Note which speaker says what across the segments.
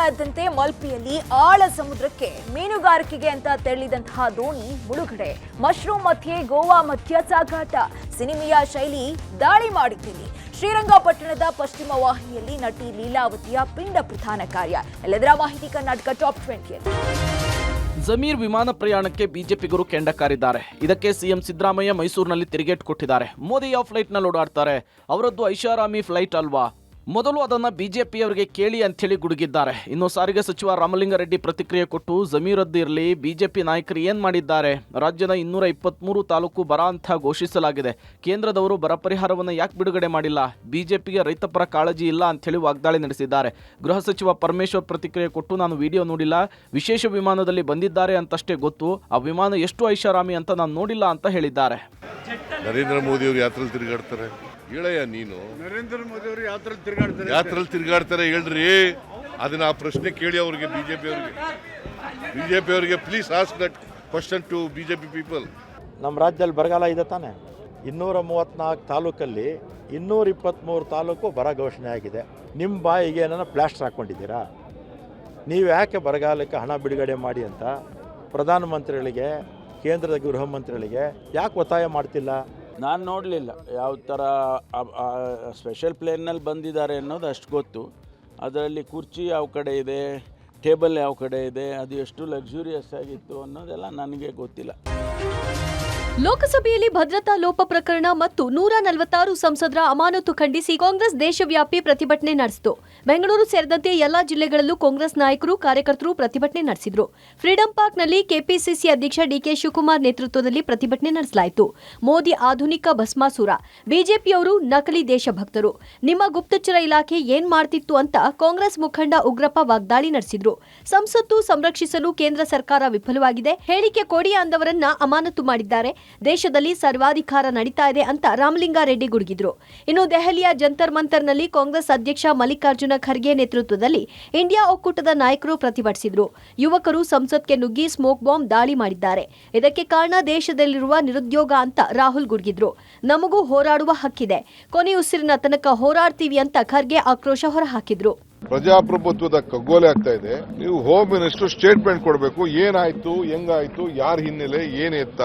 Speaker 1: ಇದ್ದಂತೆ ಮಲ್ಪೆಯಲ್ಲಿ ಆಳ ಸಮುದ್ರಕ್ಕೆ ಮೀನುಗಾರಿಕೆಗೆ ಅಂತ ತೆರಳಿದಂತಹ ದೋಣಿ ಮುಳುಗಡೆ. ಮಶ್ರೂಮ್ ಮಧ್ಯೆ ಗೋವಾ ಮಧ್ಯ ಸಾಗಾಟ. ಸಿನಿಮೆಯ ಶೈಲಿ ದಾಳಿ ಮಾಡಿದ್ದೀನಿ. ಶ್ರೀರಂಗಪಟ್ಟಣದ ಪಶ್ಚಿಮ ವಾಹಿನಿಯಲ್ಲಿ ನಟಿ ಲೀಲಾವತಿಯ ಪಿಂಡ ಪ್ರಧಾನ ಕಾರ್ಯ. ಎಲ್ಲದರ ಮಾಹಿತಿ ಕರ್ನಾಟಕ ಟಾಪ್ 20ಯಲ್ಲಿ.
Speaker 2: ಜಮೀರ್ ವಿಮಾನ ಪ್ರಯಾಣಕ್ಕೆ ಬಿಜೆಪಿಗರು ಕೆಂಡ ಕಾರಿದ್ದಾರೆ. ಇದಕ್ಕೆ ಸಿಎಂ ಸಿದ್ದರಾಮಯ್ಯ ಮೈಸೂರಿನಲ್ಲಿ ತಿರುಗೇಟು ಕೊಟ್ಟಿದ್ದಾರೆ. ಮೋದಿ ಯಾವ ಫ್ಲೈಟ್ನಲ್ಲಿ ಓಡಾಡ್ತಾರೆ, ಅವರದ್ದು ಐಷಾರಾಮಿ ಫ್ಲೈಟ್ ಅಲ್ವಾ, ಮೊದಲು ಅದನ್ನು ಬಿಜೆಪಿಯವರಿಗೆ ಕೇಳಿ ಅಂಥೇಳಿ ಗುಡುಗಿದ್ದಾರೆ. ಇನ್ನು ಸಾರಿಗೆ ಸಚಿವ ರಾಮಲಿಂಗಾರೆಡ್ಡಿ ಪ್ರತಿಕ್ರಿಯೆ ಕೊಟ್ಟು ಜಮೀರದ್ದು ಇರಲಿ, ಬಿಜೆಪಿ ನಾಯಕರು ಏನು ಮಾಡಿದ್ದಾರೆ, ರಾಜ್ಯದ 223 ತಾಲೂಕು ಬರ ಅಂತ ಘೋಷಿಸಲಾಗಿದೆ, ಕೇಂದ್ರದವರು ಬರ ಪರಿಹಾರವನ್ನು ಯಾಕೆ ಬಿಡುಗಡೆ ಮಾಡಿಲ್ಲ, ಬಿಜೆಪಿಗೆ ರೈತಪರ ಕಾಳಜಿ ಇಲ್ಲ ಅಂಥೇಳಿ ವಾಗ್ದಾಳಿ ನಡೆಸಿದ್ದಾರೆ. ಗೃಹ ಸಚಿವ ಪರಮೇಶ್ವರ್ ಪ್ರತಿಕ್ರಿಯೆ ಕೊಟ್ಟು, ನಾನು ವಿಡಿಯೋ ನೋಡಿಲ್ಲ, ವಿಶೇಷ ವಿಮಾನದಲ್ಲಿ ಬಂದಿದ್ದಾರೆ ಅಂತಷ್ಟೇ ಗೊತ್ತು, ಆ ವಿಮಾನ ಎಷ್ಟು ಐಷಾರಾಮಿ ಅಂತ ನಾನು ನೋಡಿಲ್ಲ ಅಂತ ಹೇಳಿದ್ದಾರೆ.
Speaker 3: ನರೇಂದ್ರ ಮೋದಿ ಅವರು ಯಾತ್ರೆಯಲ್ಲಿ ತಿರುಗಾಡ್ತಾರೆ, ಹೇಳಯ್ಯ ನೀನು.
Speaker 4: ನರೇಂದ್ರ ಮೋದಿ ಅವರು
Speaker 3: ಯಾತ್ರೆಯಲ್ಲಿ ತಿರುಗಾಡ್ತಾರೆ ಹೇಳ್ರಿ. ಅದನ್ನ ಆ ಪ್ರಶ್ನೆ ಕೇಳಿ ಅವ್ರಿಗೆ, ಬಿಜೆಪಿ ಅವರಿಗೆ please ask that question to BJP people.
Speaker 5: ನಮ್ಮ ರಾಜ್ಯದಲ್ಲಿ ಬರಗಾಲ ಇದೆ ತಾನೆ. 234 ತಾಲೂಕಲ್ಲಿ 223 ತಾಲೂಕು ಬರ ಘೋಷಣೆ ಆಗಿದೆ. ನಿಮ್ಮ ಬಾಯಿಗೆ ಏನನ್ನ ಪ್ಲಾಸ್ಟರ್ ಹಾಕ್ಕೊಂಡಿದ್ದೀರಾ? ನೀವು ಯಾಕೆ ಬರಗಾಲಕ್ಕೆ ಹಣ ಬಿಡುಗಡೆ ಮಾಡಿ ಅಂತ ಪ್ರಧಾನಮಂತ್ರಿಗಳಿಗೆ, ಕೇಂದ್ರದ ಗೃಹ ಮಂತ್ರಿಗಳಿಗೆ ಯಾಕೆ ಒತ್ತಾಯ ಮಾಡ್ತಿಲ್ಲ?
Speaker 6: ನಾನು ನೋಡಲಿಲ್ಲ ಯಾವ ಥರ ಸ್ಪೆಷಲ್ ಪ್ಲೇನ್ನಲ್ಲಿ ಬಂದಿದ್ದಾರೆ ಅನ್ನೋದು ಅಷ್ಟು ಗೊತ್ತು. ಅದರಲ್ಲಿ ಕುರ್ಚಿ ಯಾವ ಕಡೆ ಇದೆ, ಟೇಬಲ್ ಯಾವ ಕಡೆ ಇದೆ, ಅದು ಎಷ್ಟು ಲಕ್ಸುರಿಯಸ್ ಆಗಿತ್ತು ಅನ್ನೋದೆಲ್ಲ ನನಗೆ ಗೊತ್ತಿಲ್ಲ.
Speaker 7: ಲೋಕಸಭೆಯಲ್ಲಿ ಭದ್ರತಾ ಲೋಪ ಪ್ರಕರಣ ಮತ್ತು 146 ಸಂಸದರ ಅಮಾನತು ಖಂಡಿಸಿ ಕಾಂಗ್ರೆಸ್ ದೇಶವ್ಯಾಪಿ ಪ್ರತಿಭಟನೆ ನಡೆಸಿತು. ಬೆಂಗಳೂರು ಸೇರಿದಂತೆ ಎಲ್ಲಾ ಜಿಲ್ಲೆಗಳಲ್ಲೂ ಕಾಂಗ್ರೆಸ್ ನಾಯಕರು, ಕಾರ್ಯಕರ್ತರು ಪ್ರತಿಭಟನೆ ನಡೆಸಿದರು. ಫ್ರೀಡಂ ಪಾರ್ಕ್ನಲ್ಲಿ ಕೆಪಿಸಿಸಿ ಅಧ್ಯಕ್ಷ ಡಿಕೆ ಶಿವಕುಮಾರ್ ನೇತೃತ್ವದಲ್ಲಿ ಪ್ರತಿಭಟನೆ ನಡೆಸಲಾಯಿತು. ಮೋದಿ ಆಧುನಿಕ ಭಸ್ಮಾಸುರ, ಬಿಜೆಪಿಯವರು ನಕಲಿ ದೇಶಭಕ್ತರು, ನಿಮ್ಮ ಗುಪ್ತಚರ ಇಲಾಖೆ ಏನ್ ಮಾಡ್ತಿತ್ತು ಅಂತ ಕಾಂಗ್ರೆಸ್ ಮುಖಂಡ ಉಗ್ರಪ್ಪ ವಾಗ್ದಾಳಿ ನಡೆಸಿದ್ರು. ಸಂಸತ್ತು ಸಂರಕ್ಷಿಸಲು ಕೇಂದ್ರ ಸರ್ಕಾರ ವಿಫಲವಾಗಿದೆ, ಹೇಳಿಕೆ ಕೊಡಿ ಅಂದವರನ್ನ ಅಮಾನತು ಮಾಡಿದ್ದಾರೆ, ದೇಶದಲ್ಲಿ ಸರ್ವಾಧಿಕಾರ ನಡೀತಾ ಇದೆ ಅಂತ ರಾಮಲಿಂಗಾರೆಡ್ಡಿ ಗುಡುಗಿದ್ರು. ಇನ್ನು ದೆಹಲಿಯ ಜಂತರ್ ಮಂತರ್ನಲ್ಲಿ ಕಾಂಗ್ರೆಸ್ ಅಧ್ಯಕ್ಷ ಮಲ್ಲಿಕಾರ್ಜುನ ಖರ್ಗೆ ನೇತೃತ್ವದಲ್ಲಿ ಇಂಡಿಯಾ ಒಕ್ಕೂಟದ ನಾಯಕರು ಪ್ರತಿಭಟಿಸಿದ್ರು. ಯುವಕರು ಸಂಸತ್ಗೆ ನುಗ್ಗಿ ಸ್ಮೋಕ್ ಬಾಂಬ್ ದಾಳಿ ಮಾಡಿದ್ದಾರೆ. ಇದಕ್ಕೆ ಕಾರಣ ದೇಶದಲ್ಲಿರುವ ನಿರುದ್ಯೋಗ ಅಂತ ರಾಹುಲ್ ಗುಡುಗಿದ್ರು. ನಮಗೂ ಹೋರಾಡುವ ಹಕ್ಕಿದೆ, ಕೊನೆಯುಸಿರಿನ ತನಕ ಹೋರಾಡ್ತೀವಿ ಅಂತ ಖರ್ಗೆ ಆಕ್ರೋಶ ಹೊರಹಾಕಿದ್ರು.
Speaker 3: ಪ್ರಜಾಪ್ರಭುತ್ವದ ಕಗ್ಗೋಲೆ ಆಗ್ತಾ ಇದೆ. ನೀವು ಹೋಮ್ ಮಿನಿಸ್ಟರ್ ಸ್ಟೇಟ್ಮೆಂಟ್ ಕೊಡಬೇಕು, ಏನಾಯ್ತು, ಹೆಂಗಾಯ್ತು, ಯಾರ ಹಿನ್ನೆಲೆ, ಏನ್ ಎತ್ತ,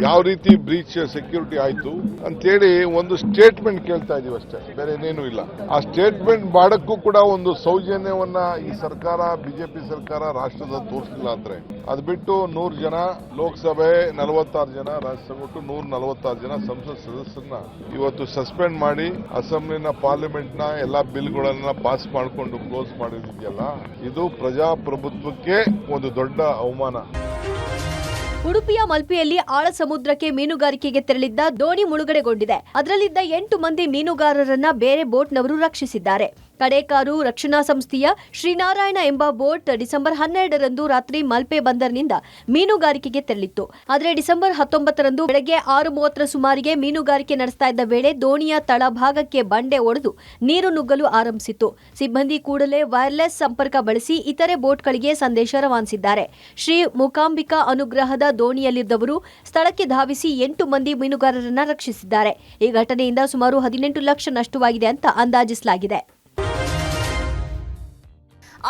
Speaker 3: ಯಾವ ರೀತಿ ಬ್ರೀಚ್ ಸೆಕ್ಯೂರಿಟಿ ಆಯ್ತು ಅಂತೇಳಿ ಒಂದು ಸ್ಟೇಟ್ಮೆಂಟ್ ಕೇಳ್ತಾ ಇದೀವಿ ಅಷ್ಟೇ, ಬೇರೆ ಏನೇನು ಇಲ್ಲ. ಆ ಸ್ಟೇಟ್ಮೆಂಟ್ ಮಾಡಕ್ಕೂ ಕೂಡ ಒಂದು ಸೌಜನ್ಯವನ್ನ ಈ ಸರ್ಕಾರ, ಬಿಜೆಪಿ ಸರ್ಕಾರ ರಾಷ್ಟ್ರದ ತೋರಿಸಲಿಲ್ಲ ಅಂದ್ರೆ, ಅದು ಬಿಟ್ಟು 100 ಜನ ಲೋಕಸಭೆ, 46 ಜನ ರಾಜ್ಯಸಭೆ, ಒಟ್ಟು 146 ಜನ ಸಂಸತ್ ಸದಸ್ಯರನ್ನ ಇವತ್ತು ಸಸ್ಪೆಂಡ್ ಮಾಡಿ ಅಸೆಂಬ್ಲಿನ, ಪಾರ್ಲಿಮೆಂಟ್ನ ಎಲ್ಲಾ ಬಿಲ್ಗಳನ್ನ ಪಾಸ್ ಮಾಡಿಕೊಂಡು ಕ್ಲೋಸ್ ಮಾಡಿದೆಯಲ್ಲ, ಇದು ಪ್ರಜಾಪ್ರಭುತ್ವಕ್ಕೆ ಒಂದು ದೊಡ್ಡ ಅವಮಾನ.
Speaker 7: ಉಡುಪಿಯ ಮಲ್ಪೆಯಲ್ಲಿ ಆಳ ಸಮುದ್ರಕ್ಕೆ ಮೀನುಗಾರಿಕೆಗೆ ತೆರಳಿದ್ದ ದೋಣಿ ಮುಳುಗಡೆಗೊಂಡಿದೆ. ಅದರಲ್ಲಿದ್ದ 8 ಮಂದಿ ಮೀನುಗಾರರನ್ನ ಬೇರೆ ಬೋಟ್ನವರು ರಕ್ಷಿಸಿದ್ದಾರೆ. ಕಡೇಕಾರು ರಕ್ಷಣಾ ಸಂಸ್ಥೆಯ ಶ್ರೀನಾರಾಯಣ ಎಂಬ ಬೋಟ್ ಡಿಸೆಂಬರ್ 12ರಂದು ರಾತ್ರಿ ಮಲ್ಪೆ ಬಂದರಿನಿಂದ ಮೀನುಗಾರಿಕೆಗೆ ತೆರಳಿತ್ತು. ಆದರೆ ಡಿಸೆಂಬರ್ 19ರಂದು ಬೆಳಗ್ಗೆ 6:30 ಸುಮಾರಿಗೆ ಮೀನುಗಾರಿಕೆ ನಡೆಸ್ತಾ ಇದ್ದ ವೇಳೆ ದೋಣಿಯ ತಳಭಾಗಕ್ಕೆ ಬಂಡೆ ಒಡೆದು ನೀರು ನುಗ್ಗಲು ಆರಂಭಿಸಿತ್ತು. ಸಿಬ್ಬಂದಿ ಕೂಡಲೇ ವೈರ್ಲೆಸ್ ಸಂಪರ್ಕ ಬಳಸಿ ಇತರೆ ಬೋಟ್ಗಳಿಗೆ ಸಂದೇಶ ರವಾನಿಸಿದ್ದಾರೆ. ಶ್ರೀ ಮೂಕಾಂಬಿಕಾ ಅನುಗ್ರಹದ ದೋಣಿಯಲ್ಲಿದ್ದವರು ಸ್ಥಳಕ್ಕೆ ಧಾವಿಸಿ 8 ಮಂದಿ ಮೀನುಗಾರರನ್ನ ರಕ್ಷಿಸಿದ್ದಾರೆ. ಈ ಘಟನೆಯಿಂದ ಸುಮಾರು 18 ಲಕ್ಷ ನಷ್ಟವಾಗಿದೆ ಅಂತ ಅಂದಾಜಿಸಲಾಗಿದೆ.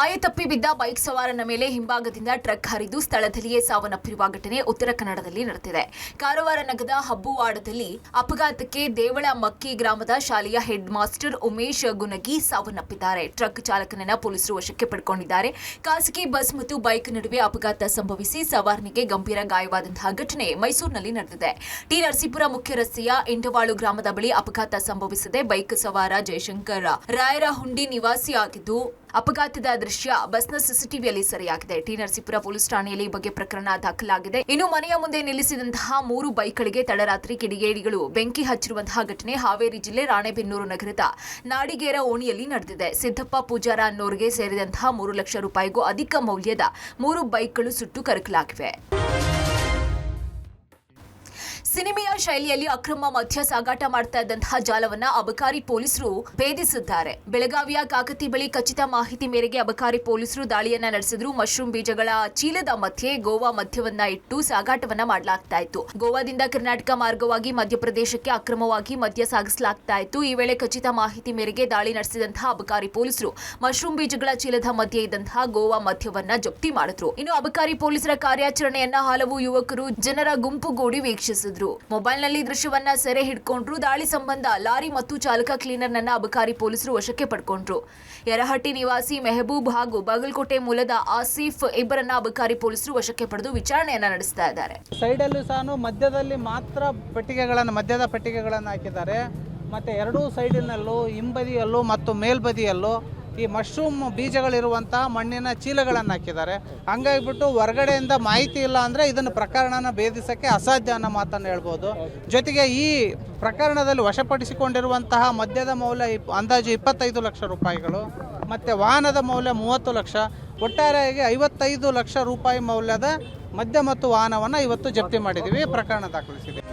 Speaker 1: ಆಯತಪ್ಪಿ ಬಿದ್ದ ಬೈಕ್ ಸವಾರನ ಮೇಲೆ ಹಿಂಭಾಗದಿಂದ ಟ್ರಕ್ ಹರಿದು ಸ್ಥಳದಲ್ಲಿಯೇ ಸಾವನ್ನಪ್ಪಿರುವ ಘಟನೆ ಉತ್ತರ ಕನ್ನಡದಲ್ಲಿ ನಡೆದಿದೆ. ಕಾರವಾರ ನಗರದ ಹಬ್ಬುವಾಡದಲ್ಲಿ ಅಪಘಾತಕ್ಕೆ ದೇವಳ ಮಕ್ಕಿ ಗ್ರಾಮದ ಶಾಲೆಯ ಹೆಡ್ ಮಾಸ್ಟರ್ ಉಮೇಶ್ ಗುನಗಿ ಸಾವನ್ನಪ್ಪಿದ್ದಾರೆ. ಟ್ರಕ್ ಚಾಲಕನನ್ನ ಪೊಲೀಸರು ವಶಕ್ಕೆ ಪಡೆದುಕೊಂಡಿದ್ದಾರೆ. ಖಾಸಗಿ ಬಸ್ ಮತ್ತು ಬೈಕ್ ನಡುವೆ ಅಪಘಾತ ಸಂಭವಿಸಿ ಸವಾರನಿಗೆ ಗಂಭೀರ ಗಾಯವಾದಂತಹ ಘಟನೆ ಮೈಸೂರಿನಲ್ಲಿ ನಡೆದಿದೆ. ಟಿ ನರಸೀಪುರ ಮುಖ್ಯ ರಸ್ತೆಯ ಇಂಡವಾಳು ಗ್ರಾಮದ ಬಳಿ ಅಪಘಾತ ಸಂಭವಿಸಿದೆ. ಬೈಕ್ ಸವಾರ ಜಯಶಂಕರ್ ರಾಯರಹುಂಡಿ ನಿವಾಸಿಯಾಗಿದ್ದು, ಅಪಘಾತದ ದೃಶ್ಯ ಬಸ್ನ ಸಿಸಿಟಿವಿಯಲ್ಲಿ ಸೆರೆಯಾಗಿದೆ. ಟಿ ನರಸೀಪುರ ಪೊಲೀಸ್ ಠಾಣೆಯಲ್ಲಿ ಈ ಬಗ್ಗೆ ಪ್ರಕರಣ ದಾಖಲಾಗಿದೆ. ಇನ್ನು ಮನೆಯ ಮುಂದೆ ನಿಲ್ಲಿಸಿದಂತಹ 3 ಬೈಕ್ಗಳಿಗೆ ತಡರಾತ್ರಿ ಕಿಡಿಗೇಡಿಗಳು ಬೆಂಕಿ ಹಚ್ಚಿರುವಂತಹ ಘಟನೆ ಹಾವೇರಿ ಜಿಲ್ಲೆ ರಾಣೆಬೆನ್ನೂರು ನಗರದ ನಾಡಿಗೇರ ಓಣಿಯಲ್ಲಿ ನಡೆದಿದೆ. ಸಿದ್ದಪ್ಪ ಪೂಜಾರ ಅನ್ನೋರಿಗೆ ಸೇರಿದಂತಹ 3 ಲಕ್ಷ ರೂಪಾಯಿಗೂ ಅಧಿಕ ಮೌಲ್ಯದ 3 ಬೈಕ್ಗಳು ಸುಟ್ಟು ಕರಕಲಾಗಿವೆ. ಸಿನಿಮೆಯ ಶೈಲಿಯಲ್ಲಿ ಅಕ್ರಮ ಮದ್ಯ ಸಾಗಾಟ ಮಾಡ್ತಾ ಇದ್ದಂತಹ ಜಾಲವನ್ನ ಅಬಕಾರಿ ಪೊಲೀಸರು ಭೇದಿಸಿದ್ದಾರೆ. ಬೆಳಗಾವಿಯ ಕಾಕತಿ ಬಳಿ ಖಚಿತ ಮಾಹಿತಿ ಮೇರೆಗೆ ಅಬಕಾರಿ ಪೊಲೀಸರು ದಾಳಿಯನ್ನ ನಡೆಸಿದ್ರು. ಮಶ್ರೂಮ್ ಬೀಜಗಳ ಚೀಲದ ಮಧ್ಯೆ ಗೋವಾ ಮದ್ಯವನ್ನ ಇಟ್ಟು ಸಾಗಾಟವನ್ನ ಮಾಡಲಾಗ್ತಾ ಇತ್ತು. ಗೋವಾದಿಂದ ಕರ್ನಾಟಕ ಮಾರ್ಗವಾಗಿ ಮಧ್ಯಪ್ರದೇಶಕ್ಕೆ ಅಕ್ರಮವಾಗಿ ಮದ್ಯ ಸಾಗಿಸಲಾಗ್ತಾ ಇತ್ತು. ಈ ವೇಳೆ ಖಚಿತ ಮಾಹಿತಿ ಮೇರೆಗೆ ದಾಳಿ ನಡೆಸಿದಂತಹ ಅಬಕಾರಿ ಪೊಲೀಸರು ಮಶ್ರೂಮ್ ಬೀಜಗಳ ಚೀಲದ ಮಧ್ಯೆ ಇದ್ದಂತಹ ಗೋವಾ ಮದ್ಯವನ್ನ ಜಪ್ತಿ ಮಾಡಿದ್ರು. ಇನ್ನು ಅಬಕಾರಿ ಪೊಲೀಸರ ಕಾರ್ಯಾಚರಣೆಯನ್ನ ಹಲವು ಯುವಕರು ಜನರ ಗುಂಪುಗೂಡಿ ವೀಕ್ಷಿಸಿದ್ರು. ಮೊಬೈಲ್ನಲ್ಲಿ ದೃಶ್ಯವನ್ನ ಸೆರೆ ಹಿಡ್ಕೊಂಡ್ರು. ದಾಳಿ ಸಂಬಂಧ ಲಾರಿ ಮತ್ತು ಚಾಲಕ ಕ್ಲೀನರ್ನನ್ನ ಅಬಕಾರಿ ಪೊಲೀಸರು ವಶಕ್ಕೆ ಪಡ್ಕೊಂಡ್ರು. ಯರಹಟ್ಟಿ ನಿವಾಸಿ ಮೆಹಬೂಬ್ ಹಾಗೂ ಬಾಗಲಕೋಟೆ ಮೂಲದ ಆಸಿಫ್ ಇಬ್ಬರನ್ನ ಅಬಕಾರಿ ಪೊಲೀಸರು ವಶಕ್ಕೆ ಪಡೆದು ವಿಚಾರಣೆಯನ್ನ ನಡೆಸ್ತಾ ಇದ್ದಾರೆ.
Speaker 4: ಸೈಡಲ್ಲೂ ಸಹ ಮಧ್ಯದಲ್ಲಿ ಮಾತ್ರ ಮದ್ಯದ ಪೆಟ್ಟಿಗೆಗಳನ್ನು ಹಾಕಿದ್ದಾರೆ. ಮತ್ತು ಎರಡೂ ಸೈಡಿನಲ್ಲೂ ಹಿಂಬದಿಯಲ್ಲೂ ಮತ್ತು ಮೇಲ್ಬದಿಯಲ್ಲೂ ಈ ಮಶ್ರೂಮ್ ಬೀಜಗಳಿರುವಂತಹ ಮಣ್ಣಿನ ಚೀಲಗಳನ್ನು ಹಾಕಿದ್ದಾರೆ. ಹಂಗಾಗಿಬಿಟ್ಟು ಹೊರಗಡೆಯಿಂದ ಮಾಹಿತಿ ಇಲ್ಲ ಅಂದರೆ ಇದನ್ನು ಪ್ರಕರಣನ ಭೇದಿಸೋಕ್ಕೆ ಅಸಾಧ್ಯ ಅನ್ನೋ ಮಾತನ್ನು ಹೇಳ್ಬೋದು. ಜೊತೆಗೆ ಈ ಪ್ರಕರಣದಲ್ಲಿ ವಶಪಡಿಸಿಕೊಂಡಿರುವಂತಹ ಮದ್ಯದ ಮೌಲ್ಯ ಅಂದಾಜು 25 ಲಕ್ಷ ರೂಪಾಯಿಗಳು ಮತ್ತು ವಾಹನದ ಮೌಲ್ಯ 30 ಲಕ್ಷ, ಒಟ್ಟಾರೆಯಾಗಿ 55 ಲಕ್ಷ ರೂಪಾಯಿ ಮೌಲ್ಯದ ಮದ್ಯ ಮತ್ತು ವಾಹನವನ್ನು ಇವತ್ತು ಜಪ್ತಿ ಮಾಡಿದ್ದೀವಿ. ಪ್ರಕರಣ ದಾಖಲಿಸಿದೆ.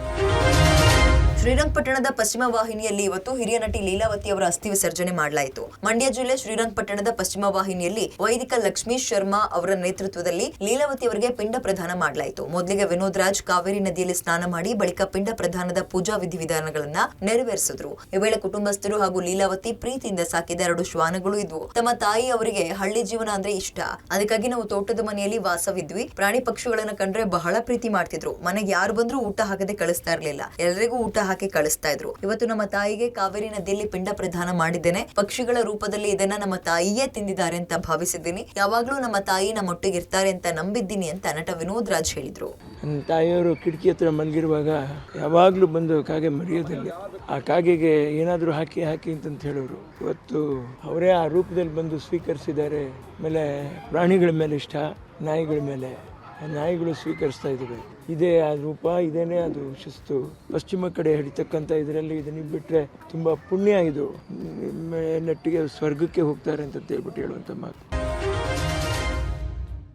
Speaker 8: ಶ್ರೀರಂಗಪಟ್ಟಣದ ಪಶ್ಚಿಮ ವಾಹಿನಿಯಲ್ಲಿ ಇವತ್ತು ಹಿರಿಯ ನಟಿ ಲೀಲಾವತಿ ಅವರ ಅಸ್ಥಿ ವಿಸರ್ಜನೆ ಮಾಡಲಾಯಿತು. ಮಂಡ್ಯ ಜಿಲ್ಲೆ ಶ್ರೀರಂಗಪಟ್ಟಣದ ಪಶ್ಚಿಮ ವಾಹಿನಿಯಲ್ಲಿ ವೈದಿಕ ಲಕ್ಷ್ಮೀ ಶರ್ಮಾ ಅವರ ನೇತೃತ್ವದಲ್ಲಿ ಲೀಲಾವತಿ ಅವರಿಗೆ ಪಿಂಡ ಪ್ರದಾನ ಮಾಡಲಾಯಿತು. ಮೊದಲಿಗೆ ವಿನೋದ್ ರಾಜ್ ಕಾವೇರಿ ನದಿಯಲ್ಲಿ ಸ್ನಾನ ಮಾಡಿ ಬಳಿಕ ಪಿಂಡ ಪ್ರದಾನದ ಪೂಜಾ ವಿಧಿವಿಧಾನಗಳನ್ನ ನೆರವೇರಿಸಿದ್ರು. ಈ ವೇಳೆ ಕುಟುಂಬಸ್ಥರು ಹಾಗೂ ಲೀಲಾವತಿ ಪ್ರೀತಿಯಿಂದ ಸಾಕಿದ 2 ಶ್ವಾನಗಳು ಇದ್ವು. ತಮ್ಮ ತಾಯಿ ಅವರಿಗೆ ಹಳ್ಳಿ ಜೀವನ ಅಂದ್ರೆ ಇಷ್ಟ. ಅದಕ್ಕಾಗಿ ನಾವು ತೋಟದ ಮನೆಯಲ್ಲಿ ವಾಸವಿದ್ವಿ. ಪ್ರಾಣಿ ಪಕ್ಷಿಗಳನ್ನ ಕಂಡ್ರೆ ಬಹಳ ಪ್ರೀತಿ ಮಾಡ್ತಿದ್ರು. ಮನೆಗೆ ಯಾರು ಬಂದ್ರೂ ಊಟ ಹಾಕದೆ ಕಳಿಸ್ತಾ ಇರ್ಲಿಲ್ಲ. ಎಲ್ಲರಿಗೂ ಊಟ ಹಾಕಿ ಕಳಿಸ್ತಾ ಇದ್ರು. ಇವತ್ತು ನಮ್ಮ ತಾಯಿಗೆ ಕಾವೇರಿ ನದಿಯಲ್ಲಿ ಪಿಂಡ ಪ್ರದಾನ ಮಾಡಿದ್ದೇನೆ. ಪಕ್ಷಿಗಳ ರೂಪದಲ್ಲಿ ಇದನ್ನ ನಮ್ಮ ತಾಯಿಯೇ ತಿಂದಿದ್ದಾರೆ ಅಂತ ಭಾವಿಸಿದ್ದೀನಿ. ಯಾವಾಗ್ಲೂ ನಮ್ಮ ತಾಯಿ ನಮ್ಮೊಟ್ಟಿಗೆ ಇರ್ತಾರೆ ಅಂತ ನಂಬಿದ್ದೀನಿ ಅಂತ ನಟ ವಿನೋದ್ ರಾಜ್ ಹೇಳಿದ್ರು.
Speaker 9: ನನ್ನ ತಾಯಿಯವರು ಕಿಟಕಿ ಹತ್ರ ಮಲಗಿರುವಾಗ ಯಾವಾಗಲೂ ಬಂದು ಕಾಗೆ ಮರೆಯೋದಿಲ್ಲ. ಆ ಕಾಗೆಗೆ ಏನಾದರೂ ಹಾಕಿ ಅಂತಂತ ಹೇಳೋರು. ಇವತ್ತು ಅವರೇ ಆ ರೂಪದಲ್ಲಿ ಬಂದು ಸ್ವೀಕರಿಸಿದ್ದಾರೆ. ಆಮೇಲೆ ಪ್ರಾಣಿಗಳ ಮೇಲೆ ಇಷ್ಟ, ನಾಯಿಗಳ ಮೇಲೆ ನಾಯಿಗಳು ಸ್ವೀಕರಿಸ್ತಾ ಇದ್ದಾವೆ. ಇದೇ ಆ ರೂಪ, ಇದೇನೇ ಅದು ಶಿಸ್ತು. ಪಶ್ಚಿಮ ಕಡೆ ಹಿಡಿತಕ್ಕಂಥ ಇದರಲ್ಲಿ ಇದನ್ನ ಬಿಟ್ಟರೆ ತುಂಬ ಪುಣ್ಯ. ಇದು ನೆಟ್ಟಿಗೆ ಸ್ವರ್ಗಕ್ಕೆ ಹೋಗ್ತಾರೆ ಅಂತ ಹೇಳ್ಬಿಟ್ಟು ಹೇಳುವಂಥ ಮಾತು.